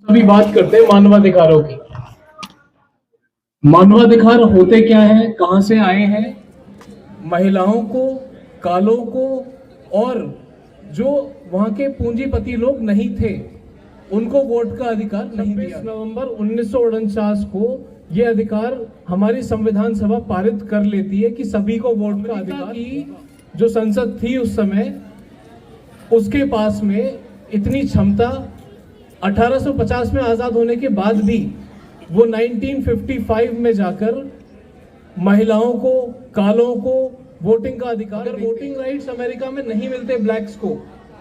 अभी बात करते हैं मानवाधिकारों की। मानवाधिकार होते क्या है, कहां से आए हैं? महिलाओं को, कालों को और जो वहां के पूंजीपति लोग नहीं थे उनको वोट का अधिकार नहीं दिया। 26 नवंबर 1949 को यह अधिकार हमारी संविधान सभा पारित कर लेती है कि सभी को वोट का अधिकार। की जो संसद थी उस समय, उसके पास में इतनी क्षमता 1850 में आजाद होने के बाद भी वो 1955 में जाकर महिलाओं को, कालों को वोटिंग का अधिकार। अगर वोटिंग राइट्स अमेरिका में नहीं मिलते ब्लैक्स को,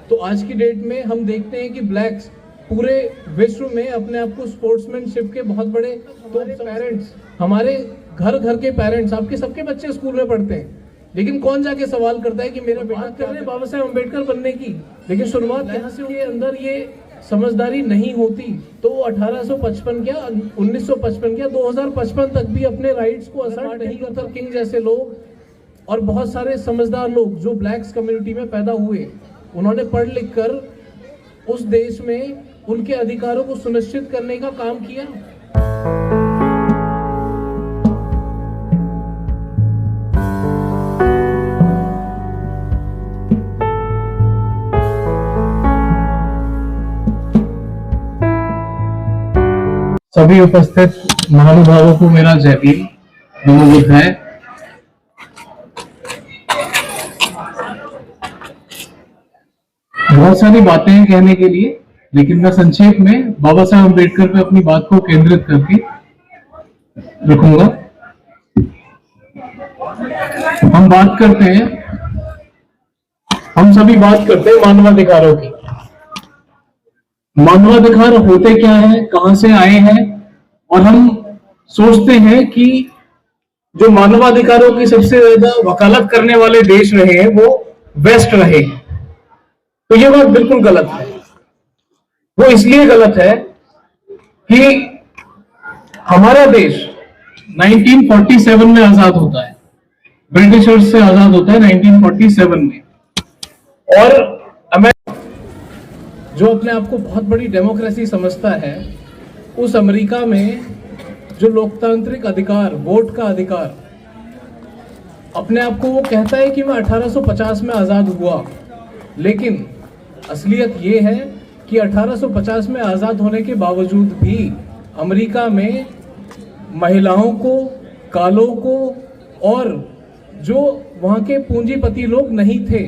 तो आज की डेट में हम देखते हैं कि ब्लैक्स पूरे विश्व में अपने आप को स्पोर्ट्समैनशिप के बहुत बड़े। तो पेरेंट्स, हमारे घर घर के पेरेंट्स, आपके सबके बच्चे स्कूल में पढ़ते हैं, लेकिन कौन जाके सवाल करता है कि मेरा बात कर रहे हैं बाबा साहेब अम्बेडकर बनने की, लेकिन शुरुआत यहाँ से, उनके अंदर ये समझदारी नहीं होती तो 1855 क्या 1955 क्या 2055 तक भी अपने राइट्स को असर्ट नहीं करता। किंग जैसे लोग और बहुत सारे समझदार लोग जो ब्लैक्स कम्युनिटी में पैदा हुए, उन्होंने पढ़ लिख कर उस देश में उनके अधिकारों को सुनिश्चित करने का काम किया। सभी उपस्थित महानुभावों को मेरा जय भीम, नमो बुद्धाय। बहुत सारी बातें हैं कहने के लिए, लेकिन मैं संक्षेप में बाबा साहेब अम्बेडकर पे अपनी बात को केंद्रित करके रखूंगा। हम सभी बात करते हैं मानवाधिकारों की। मानवाधिकार होते क्या है, कहां से आए हैं? और हम सोचते हैं कि जो मानवाधिकारों की सबसे ज्यादा वकालत करने वाले देश रहे हैं वो वेस्ट रहे हैं, तो ये बात बिल्कुल गलत है। वो इसलिए गलत है कि हमारा देश 1947 में आजाद होता है, ब्रिटिशर्स से आजाद होता है 1947 में, और जो अपने आप को बहुत बड़ी डेमोक्रेसी समझता है, उस अमेरिका में जो लोकतांत्रिक अधिकार, वोट का अधिकार, अपने आप को वो कहता है कि मैं 1850 में आजाद हुआ, लेकिन असलियत ये है कि 1850 में आजाद होने के बावजूद भी अमेरिका में महिलाओं को, कालों को और जो वहां के पूंजीपति लोग नहीं थे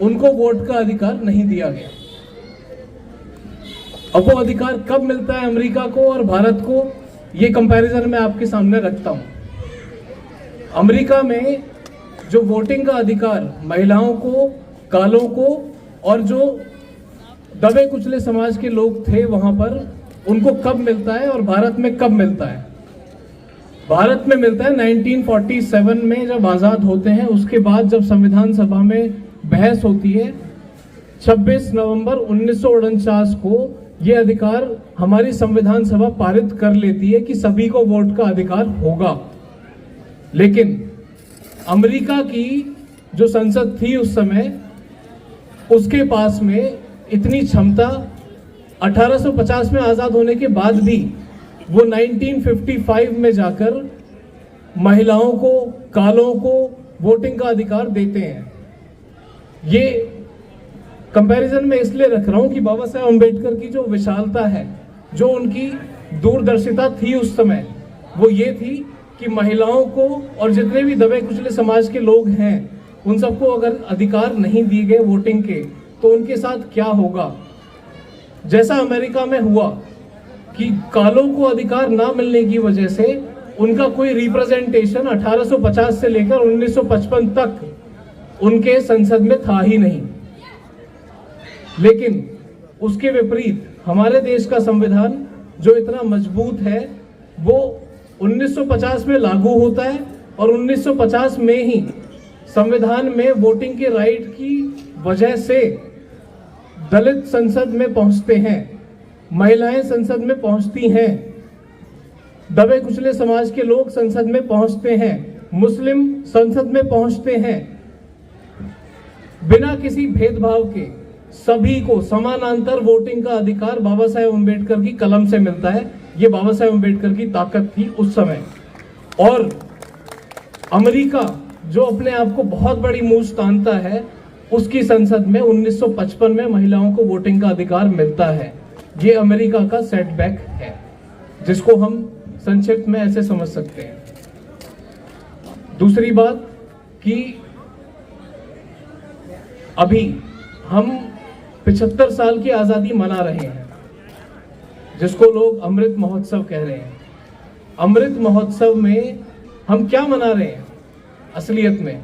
उनको वोट का अधिकार नहीं दिया गया। अब वो अधिकार कब मिलता है अमेरिका को और भारत को, ये कंपैरिजन मैं आपके सामने रखता हूं। अमेरिका में जो वोटिंग का अधिकार महिलाओं को, कालों को और जो दबे कुचले समाज के लोग थे वहां पर, उनको कब मिलता है और भारत में कब मिलता है? भारत में मिलता है 1947 में, जब आजाद होते हैं। उसके बाद जब संविधान सभा में बहस होती है, 26 नवंबर 1949 को यह अधिकार हमारी संविधान सभा पारित कर लेती है कि सभी को वोट का अधिकार होगा। लेकिन अमेरिका की जो संसद थी उस समय, उसके पास में इतनी क्षमता 1850 में आजाद होने के बाद भी वो 1955 में जाकर महिलाओं को, कालों को वोटिंग का अधिकार देते हैं। ये कंपैरिजन में इसलिए रख रहा हूं कि बाबा साहेब अम्बेडकर की जो विशालता है, जो उनकी दूरदर्शिता थी उस समय, वो ये थी कि महिलाओं को और जितने भी दबे कुचले समाज के लोग हैं, उन सबको अगर अधिकार नहीं दिए गए वोटिंग के, तो उनके साथ क्या होगा। जैसा अमेरिका में हुआ कि कालों को अधिकार ना मिलने की वजह से उनका कोई रिप्रेजेंटेशन 1850 से लेकर 1955 तक उनके संसद में था ही नहीं। लेकिन उसके विपरीत हमारे देश का संविधान जो इतना मजबूत है, वो 1950 में लागू होता है और 1950 में ही संविधान में वोटिंग के राइट की वजह से दलित संसद में पहुंचते हैं, महिलाएं संसद में पहुंचती हैं, दबे कुचले समाज के लोग संसद में पहुंचते हैं, मुस्लिम संसद में पहुंचते हैं। बिना किसी भेदभाव के सभी को समानांतर वोटिंग का अधिकार बाबा साहेब अम्बेडकर की कलम से मिलता है। ये बाबा साहेब अम्बेडकर की ताकत थी उस समय। और अमेरिका जो अपने आप को बहुत बड़ी मूंछ तानता है, उसकी संसद में 1955 में महिलाओं को वोटिंग का अधिकार मिलता है। ये अमेरिका का सेटबैक है, जिसको हम संक्षिप्त में ऐसे समझ सकते हैं। दूसरी बात कि अभी हम 75 साल की आजादी मना रहे हैं, जिसको लोग अमृत महोत्सव कह रहे हैं। अमृत महोत्सव में हम क्या मना रहे हैं? असलियत में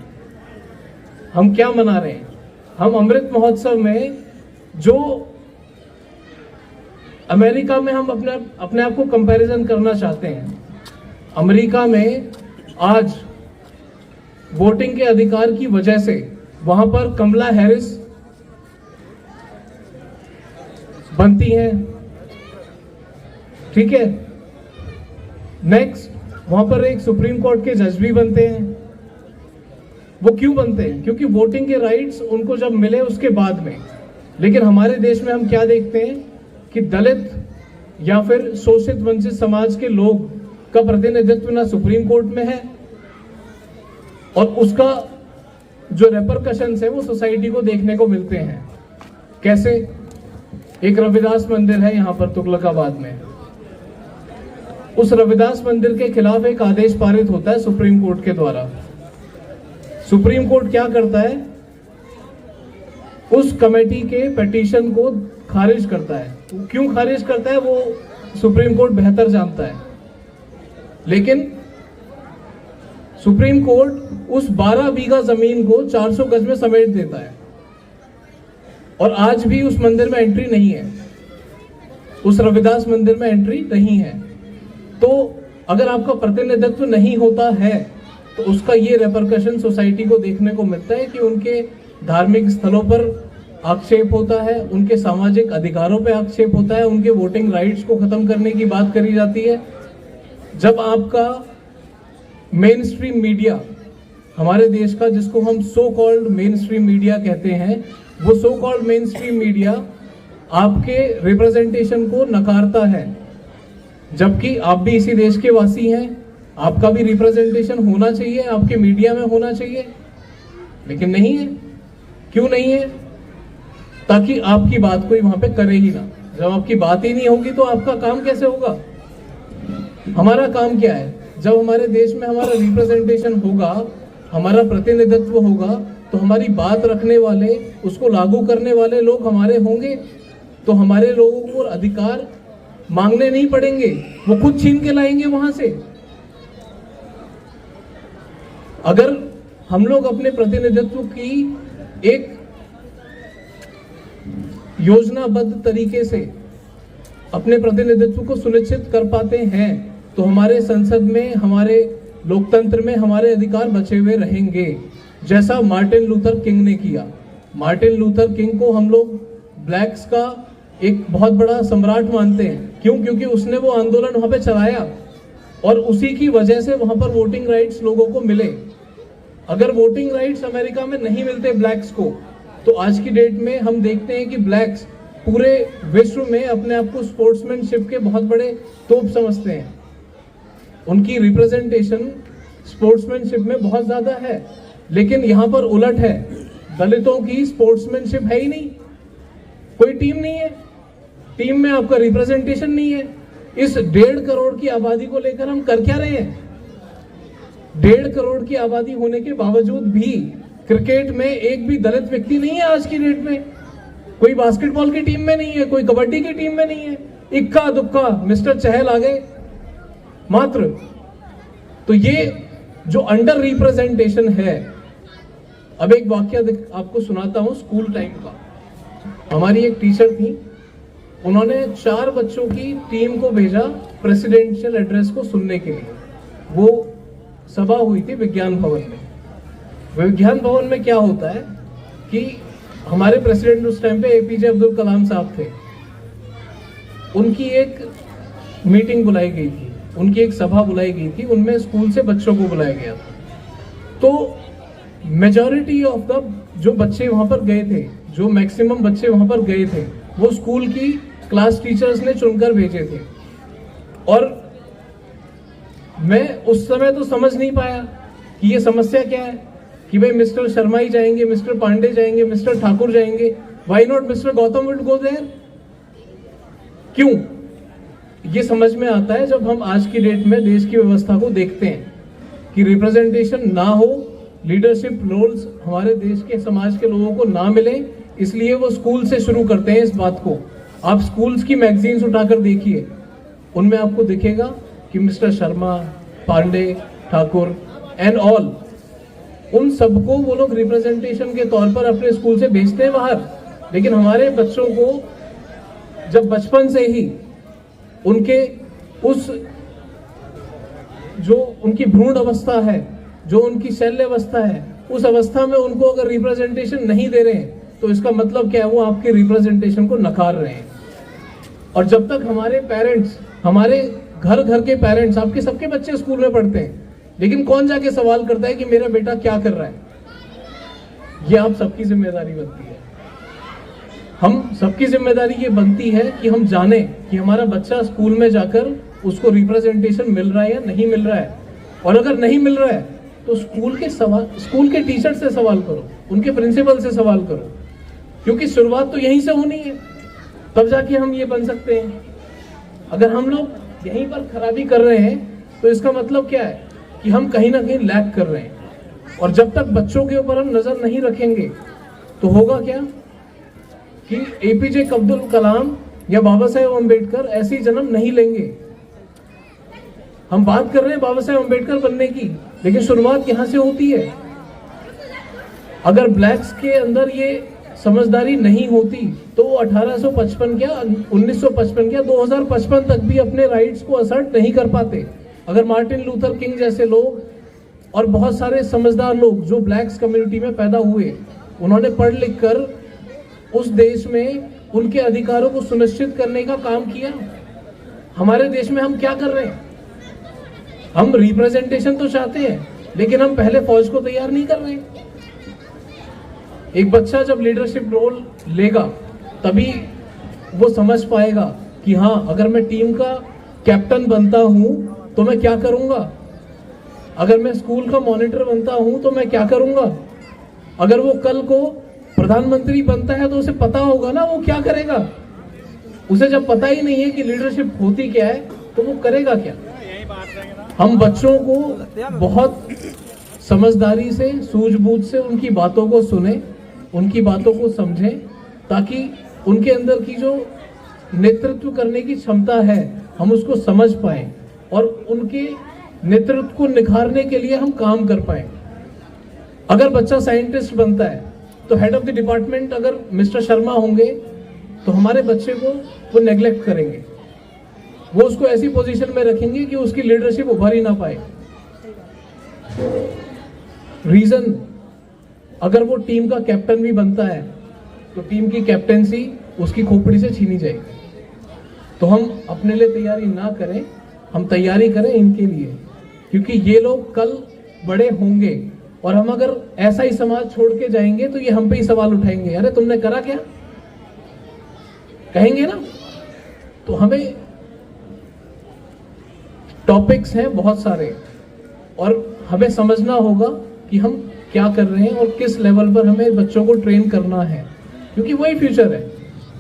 हम क्या मना रहे हैं? हम अमृत महोत्सव में जो अमेरिका में हम अपने आप को कंपैरिजन करना चाहते हैं, अमेरिका में आज वोटिंग के अधिकार की वजह से वहां पर कमला हैरिस बनती हैं, ठीक है। नेक्स्ट, वहां पर एक सुप्रीम कोर्ट के जज भी बनते हैं। वो क्यों बनते हैं? क्योंकि वोटिंग के राइट्स उनको जब मिले उसके बाद में। लेकिन हमारे देश में हम क्या देखते हैं कि दलित या फिर शोषित वंचित समाज के लोग का प्रतिनिधित्व ना सुप्रीम कोर्ट में है, और उसका जो रेपरकशंस है वो सोसाइटी को देखने को मिलते हैं। कैसे? एक रविदास मंदिर है यहाँ पर तुगलकाबाद में, उस रविदास मंदिर के खिलाफ एक आदेश पारित होता है सुप्रीम कोर्ट के द्वारा। सुप्रीम कोर्ट क्या करता है? उस कमेटी के पिटीशन को खारिज करता है। क्यों खारिज करता है वो सुप्रीम कोर्ट बेहतर जानता है, लेकिन सुप्रीम कोर्ट उस 12 बीघा जमीन को 400 गज में समेट देता है, और आज भी उस मंदिर में एंट्री नहीं है, उस रविदास मंदिर में एंट्री नहीं है। तो अगर आपका प्रतिनिधित्व नहीं होता है तो उसका ये रेपरकशन सोसाइटी को देखने को मिलता है कि उनके धार्मिक स्थलों पर आक्षेप होता है, उनके सामाजिक अधिकारों पर आक्षेप होता है, उनके वोटिंग राइट्स को खत्म करने की बात करी जाती है। जब आपका मेन स्ट्रीम मीडिया हमारे देश का, जिसको हम so called main stream media कहते हैं, वो so called main stream media आपके रिप्रेजेंटेशन को नकारता है, जबकि आप भी इसी देश के वासी हैं, आपका भी रिप्रेजेंटेशन होना चाहिए, आपके मीडिया में होना चाहिए, लेकिन नहीं है। क्यों नहीं है? ताकि आपकी बात कोई वहां पे करे ही ना। जब आपकी बात ही नहीं होगी तो आपका काम कैसे होगा? हमारा काम क्या है? जब हमारे देश में हमारा रिप्रेजेंटेशन होगा, हमारा प्रतिनिधित्व होगा, तो हमारी बात रखने वाले, उसको लागू करने वाले लोग हमारे होंगे, तो हमारे लोगों को अधिकार मांगने नहीं पड़ेंगे, वो खुद छीन के लाएंगे वहां से। अगर हम लोग अपने प्रतिनिधित्व की एक योजनाबद्ध तरीके से अपने प्रतिनिधित्व को सुनिश्चित कर पाते हैं, तो हमारे संसद में, हमारे लोकतंत्र में हमारे अधिकार बचे हुए रहेंगे, जैसा मार्टिन लूथर किंग ने किया। मार्टिन लूथर किंग को हम लोग ब्लैक्स का एक बहुत बड़ा सम्राट मानते हैं। क्यों? क्योंकि उसने वो आंदोलन वहां पे चलाया, और उसी की वजह से वहां पर वोटिंग राइट्स लोगों को मिले। अगर वोटिंग राइट्स अमेरिका में नहीं मिलते ब्लैक्स को, तो आज की डेट में हम देखते हैं कि ब्लैक्स पूरे विश्व में अपने आप को स्पोर्ट्समैनशिप के बहुत बड़े तोप समझते हैं। उनकी रिप्रेजेंटेशन स्पोर्ट्समैनशिप में बहुत ज्यादा है, लेकिन यहां पर उलट है, दलितों की स्पोर्ट्समैनशिप है ही नहीं, कोई टीम नहीं है, टीम में आपका रिप्रेजेंटेशन नहीं है। इस 1.5 करोड़ की आबादी को लेकर हम कर क्या रहे हैं? 1.5 करोड़ की आबादी होने के बावजूद भी क्रिकेट में एक भी दलित व्यक्ति नहीं है आज की डेट में। कोई बास्केटबॉल की टीम में नहीं है, कोई कबड्डी की टीम में नहीं है, इक्का दुक्का मिस्टर चहल आ गए मात्र। तो ये जो अंडर रिप्रेजेंटेशन है, अब एक वाक्य आपको सुनाता हूं स्कूल टाइम का। हमारी एक टीचर थी, उन्होंने 4 बच्चों की टीम को भेजा प्रेसिडेंशियल एड्रेस को सुनने के लिए। वो सभा हुई थी विज्ञान भवन में। विज्ञान भवन में क्या होता है कि हमारे प्रेसिडेंट उस टाइम पे एपीजे अब्दुल कलाम साहब थे, उनकी एक मीटिंग बुलाई गई थी, उनकी एक सभा बुलाई गई थी, उनमें स्कूल से बच्चों को बुलाया गया था। तो मेजॉरिटी ऑफ द जो बच्चे वहां पर गए थे, जो मैक्सिमम बच्चे वहां पर गए थे, वो स्कूल की क्लास टीचर्स ने चुनकर भेजे थे। और मैं उस समय तो समझ नहीं पाया कि ये समस्या क्या है, कि भाई मिस्टर शर्मा ही जाएंगे, मिस्टर पांडे जाएंगे, मिस्टर ठाकुर जाएंगे, why not mister Gautam will go there? क्यों? ये समझ में आता है जब हम आज की डेट में देश की व्यवस्था को देखते हैं कि रिप्रेजेंटेशन ना हो, लीडरशिप रोल्स हमारे देश के समाज के लोगों को ना मिले, इसलिए वो स्कूल से शुरू करते हैं इस बात को। आप स्कूल्स की मैगजीन्स उठाकर देखिए, उनमें आपको दिखेगा कि mister Sharma, Pandey, Thakur and all, उन सबको वो लोग रिप्रेजेंटेशन के तौर पर अपने स्कूल से भेजते हैं बाहर। लेकिन हमारे बच्चों को जब बचपन से ही उनके उस जो उनकी भ्रूण अवस्था है, जो उनकी शैल्य अवस्था है, उस अवस्था में उनको अगर रिप्रेजेंटेशन नहीं दे रहे हैं तो इसका मतलब क्या है? वो आपके रिप्रेजेंटेशन को नकार रहे हैं। और जब तक हमारे पेरेंट्स, हमारे घर घर के पेरेंट्स, आपके सबके बच्चे स्कूल में पढ़ते हैं, लेकिन कौन जाके सवाल करता है कि मेरा बेटा क्या कर रहा है? ये आप सबकी जिम्मेदारी बनती है। हम सबकी जिम्मेदारी ये बनती है कि हम जाने कि हमारा बच्चा स्कूल में जाकर उसको रिप्रेजेंटेशन मिल रहा है या नहीं मिल रहा है। और अगर नहीं मिल रहा है तो स्कूल के टीचर से सवाल करो, उनके प्रिंसिपल से सवाल करो, क्योंकि शुरुआत तो यहीं से होनी है, तब जाके हम ये बन सकते हैं। अगर हम लोग यहीं पर खराबी कर रहे हैं तो इसका मतलब क्या है कि हम कहीं ना कहीं लैग कर रहे हैं। और जब तक बच्चों के ऊपर हम नजर नहीं रखेंगे तो होगा क्या कि एपीजे अब्दुल कलाम या बाबा साहेब अम्बेडकर ऐसे ही जन्म नहीं लेंगे। हम बात कर रहे हैं बाबा साहेब अम्बेडकर बनने की, लेकिन शुरुआत यहां से होती है। अगर ब्लैक्स के अंदर ये समझदारी नहीं होती तो वो 1855 क्या 1955 क्या 2055 तक भी अपने राइट्स को असर्ट नहीं कर पाते। अगर मार्टिन लूथर किंग जैसे लोग और बहुत सारे समझदार लोग जो ब्लैक्स कम्युनिटी में पैदा हुए, उन्होंने पढ़ लिख कर उस देश में उनके अधिकारों को सुनिश्चित करने का काम किया। हमारे देश में हम क्या कर रहे हैं? हम रिप्रेजेंटेशन तो चाहते हैं, लेकिन हम पहले फौज को तैयार नहीं कर रहे। एक बच्चा जब लीडरशिप रोल लेगा तभी वो समझ पाएगा कि हाँ, अगर मैं टीम का कैप्टन बनता हूं तो मैं क्या करूंगा, अगर मैं स्कूल का मॉनिटर बनता हूं तो मैं क्या करूंगा। अगर वो कल को प्रधानमंत्री बनता है तो उसे पता होगा ना वो क्या करेगा। उसे जब पता ही नहीं है कि लीडरशिप होती क्या है तो वो करेगा क्या। हम बच्चों को बहुत समझदारी से, सूझबूझ से उनकी बातों को सुने, उनकी बातों को समझें, ताकि उनके अंदर की जो नेतृत्व करने की क्षमता है हम उसको समझ पाएं और उनके नेतृत्व को निखारने के लिए हम काम कर पाएं। अगर बच्चा साइंटिस्ट बनता है तो हेड ऑफ द डिपार्टमेंट अगर मिस्टर शर्मा होंगे तो हमारे बच्चे को वो नेग्लेक्ट करेंगे, वो उसको ऐसी पोजीशन में रखेंगे कि उसकी लीडरशिप उभर ही ना पाए। रीजन, अगर वो टीम का कैप्टन भी बनता है तो टीम की कैप्टेंसी उसकी खोपड़ी से छीनी जाएगी। तो हम अपने लिए तैयारी ना करें, हम तैयारी करें इनके लिए, क्योंकि ये लोग कल बड़े होंगे और हम अगर ऐसा ही समाज छोड़ के जाएंगे तो ये हम पे ही सवाल उठाएंगे, अरे तुमने करा क्या, कहेंगे ना। तो हमें टॉपिक्स हैं बहुत सारे और हमें समझना होगा कि हम क्या कर रहे हैं और किस लेवल पर हमें बच्चों को ट्रेन करना है, क्योंकि वही फ्यूचर है।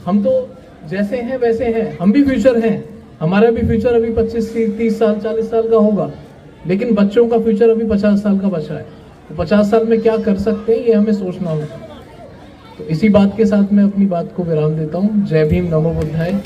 हम तो जैसे हैं वैसे हैं, हम भी फ्यूचर हैं, हमारा भी फ्यूचर अभी 25 30 साल 40 साल का होगा, लेकिन बच्चों का फ्यूचर अभी 50 साल का बचा है। तो 50 साल में क्या कर सकते हैं ये हमें सोचना होगा। तो इसी बात के साथ मैं अपनी बात को विराम देता हूँ। जय भीम, नमो बुद्धाय।